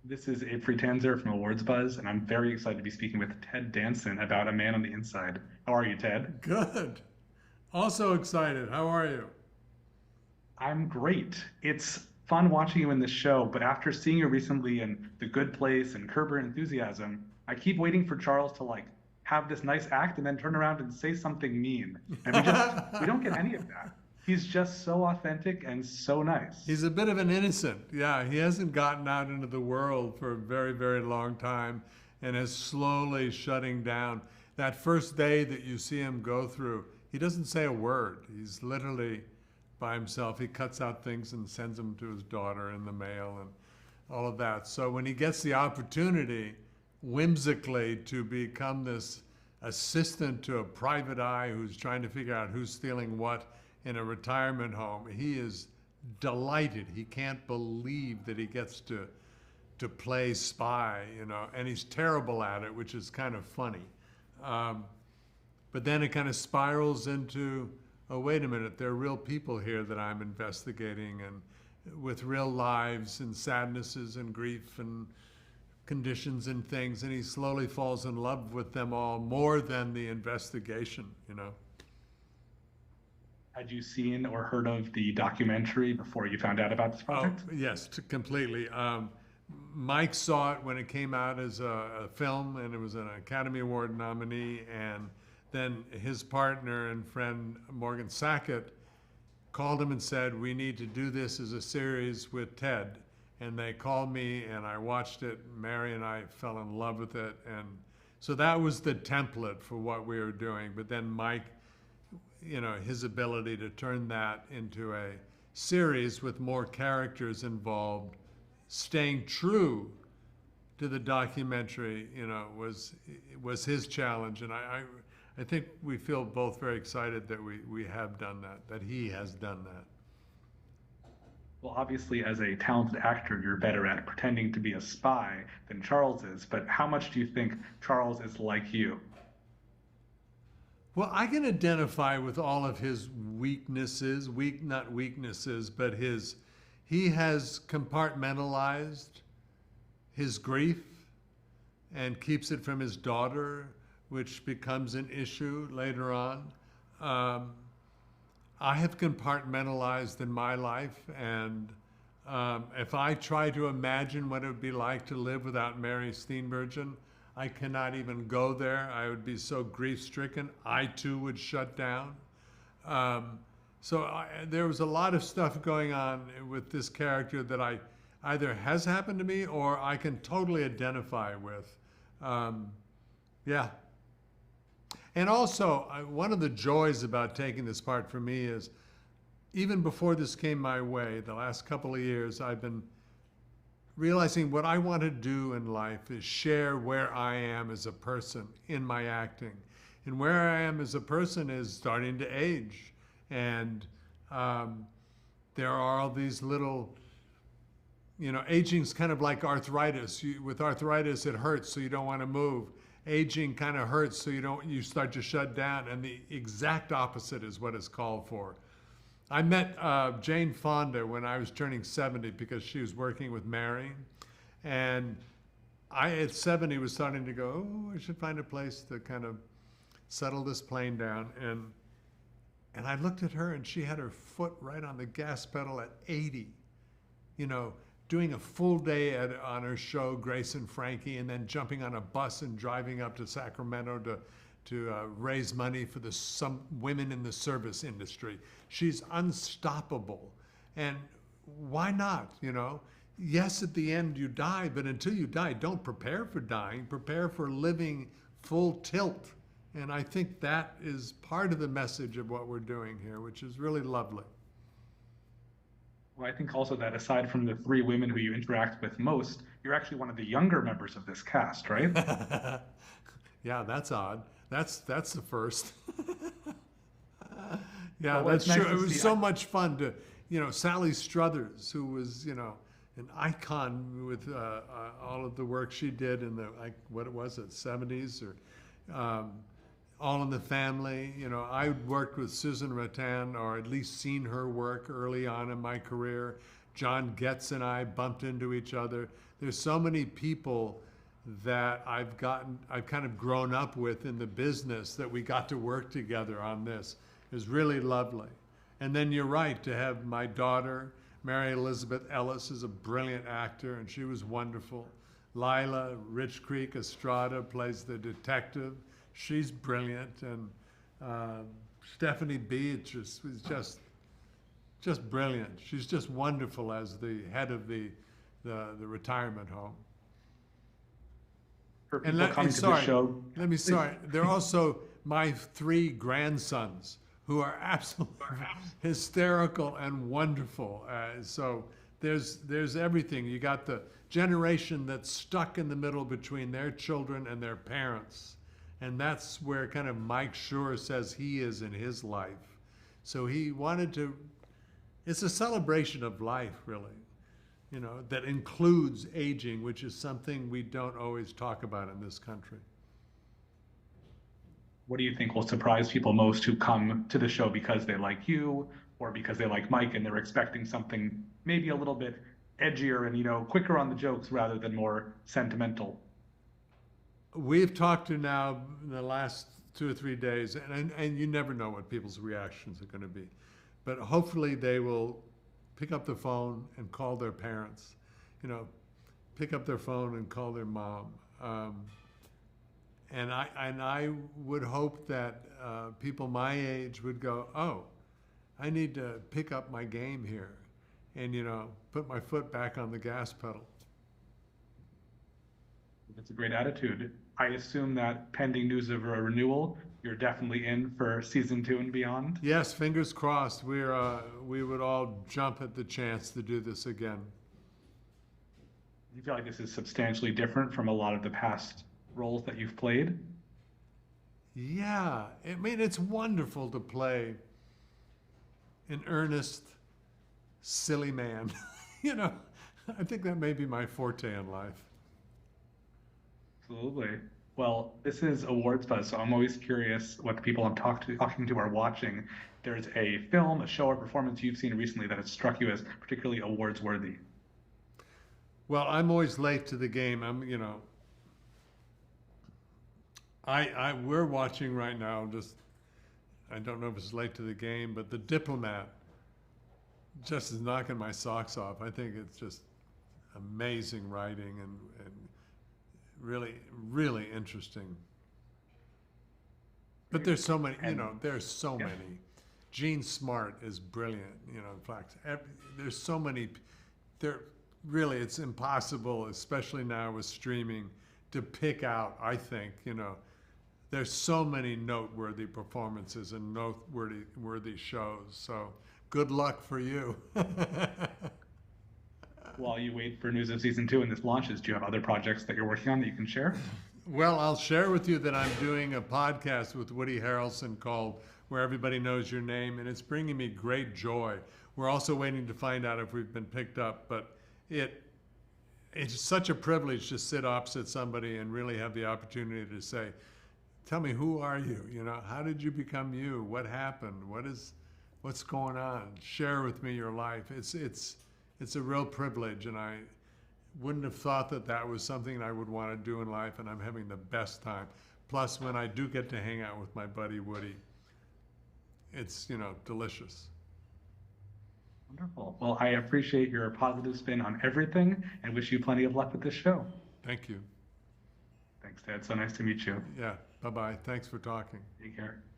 This is Abe Friedtanzer from Awards Buzz, and I'm very excited to be speaking with Ted Danson about A Man on the Inside. How are you, Ted? Good. Also excited. How are you? I'm great. It's fun watching you in this show, but after seeing you recently in The Good Place and Curb Your Enthusiasm, I keep waiting for Charles to have this nice act and then turn around and say something mean. And we don't get any of that. He's just so authentic and so nice. He's a bit of an innocent. Yeah, he hasn't gotten out into the world for a very, very long time and is slowly shutting down. That first day that you see him go through, he doesn't say a word. He's literally by himself. He cuts out things and sends them to his daughter in the mail and all of that. So when he gets the opportunity, whimsically, to become this assistant to a private eye who's trying to figure out who's stealing what in a retirement home, he is delighted. He can't believe that he gets to play spy, and he's terrible at it, which is kind of funny. Um, but then it kind of spirals into, oh, wait a minute, there are real people here that I'm investigating, and with real lives and sadnesses and grief and conditions and things, and he slowly falls in love with them all more than the investigation. Had you seen or heard of the documentary before you found out about this Oh, project? yes, completely. Mike saw it when it came out as a film, and it was an Academy Award nominee. And then his partner and friend Morgan Sackett called him and said, "We need to do this as a series with Ted." And they called me, and I watched it. Mary and I fell in love with it, and so that was the template for what we were doing. But then Mike, his ability to turn that into a series with more characters involved, staying true to the documentary, was his challenge. And I think we feel both very excited that we have done that he has done that. Well, obviously, as a talented actor, you're better at pretending to be a spy than Charles is, but how much do you think Charles is like you? Well, I can identify with all of his weaknesses, not weaknesses, but he has compartmentalized his grief and keeps it from his daughter, which becomes an issue later on. Um, I have compartmentalized in my life, and if I try to imagine what it would be like to live without Mary Steenburgen, I cannot even go there. I would be so grief-stricken. I too would shut down. Um, there was a lot of stuff going on with this character that I either has happened to me or I can totally identify with. Um, yeah. And also, one of the joys about taking this part for me is, even before this came my way, the last couple of years, I've been realizing what I want to do in life is share where I am as a person in my acting. And where I am as a person is starting to age. And there are all these little, aging's kind of like arthritis. With arthritis, it hurts, so you don't want to move. Aging kind of hurts, so you start to shut down. And the exact opposite is what is called for. I met Jane Fonda when I was turning 70 because she was working with Mary. And I, at 70, was starting to go, oh, I should find a place to kind of settle this plane down. And I looked at her, and she had her foot right on the gas pedal at 80, doing a full day on her show, Grace and Frankie, and then jumping on a bus and driving up to Sacramento to raise money for some women in the service industry. She's unstoppable. And why not, Yes, at the end you die, but until you die, don't prepare for dying. Prepare for living full tilt. And I think that is part of the message of what we're doing here, which is really lovely. Well, I think also that aside from the three women who you interact with most, you're actually one of the younger members of this cast, right? Yeah, that's odd. That's the first. Yeah, Well, it's that's nice true. It to was see. so much fun to, Sally Struthers, who was, an icon with all of the work she did in the, what was it, 70s or All in the Family. I worked with Susan Rattan, or at least seen her work early on in my career. John Getz and I bumped into each other. There's so many people that I've kind of grown up with in the business that we got to work together on this. It was really lovely. And then you're right, to have my daughter, Mary Elizabeth Ellis, is a brilliant actor, and she was wonderful. Lila Rich Creek Estrada plays the detective. She's brilliant. And Stephanie Beach is just brilliant. She's just wonderful as the head of the retirement home. For people coming to the show, They're also my 3 grandsons who are absolutely hysterical and wonderful. So there's everything. You got the generation that's stuck in the middle between their children and their parents. And that's where kind of Mike Schur says he is in his life. So he wanted to, it's a celebration of life, really, you know, that includes aging, which is something we don't always talk about in this country. what do you think will surprise people most who come to the show because they like you or because they like Mike and they're expecting something maybe a little bit edgier and, you know, quicker on the jokes rather than more sentimental? We've talked to now in the last 2 or 3 days, and you never know what people's reactions are going to be. But hopefully they will pick up the phone and call their parents, you know, pick up their phone and call their mom. And I would hope that people my age would go, oh, I need to pick up my game here and, you know, put my foot back on the gas pedal. That's a great attitude. I assume that pending news of a renewal, you're definitely in for season 2 and beyond. Yes, fingers crossed. We would all jump at the chance to do this again. Do you feel like this is substantially different from a lot of the past roles that you've played? Yeah, I mean, it's wonderful to play an earnest, silly man. You know, I think that may be my forte in life. Absolutely. Well, this is Awards Buzz, so I'm always curious what the people I'm talking to are watching. There's a film, a show, or performance you've seen recently that has struck you as particularly awards worthy. Well, I'm always late to the game. You know, we're watching right now, just, I don't know if it's late to the game, but The Diplomat just is knocking my socks off. I think it's just amazing writing and really, really interesting. But there's so many, you know, there's so many. Gene Smart is brilliant, you know, in fact, there's so many, really, it's impossible, especially now with streaming, to pick out, I think, you know, there's so many noteworthy performances and noteworthy shows. So good luck for you. While you wait for news of season 2 and this launches, do you have other projects that you're working on that you can share? Well, I'll share with you that I'm doing a podcast with Woody Harrelson called Where Everybody Knows Your Name, and it's bringing me great joy. We're also waiting to find out if we've been picked up, but it's such a privilege to sit opposite somebody and really have the opportunity to say, tell me, who are you? You know, how did you become you? What happened? What's going on? Share with me your life. It's a real privilege, and I wouldn't have thought that that was something I would want to do in life, and I'm having the best time. Plus, when I do get to hang out with my buddy Woody, it's, you know, delicious. Wonderful. Well, I appreciate your positive spin on everything and wish you plenty of luck with this show. Thank you. Thanks, Ted. So nice to meet you. Yeah, bye-bye. Thanks for talking. Take care.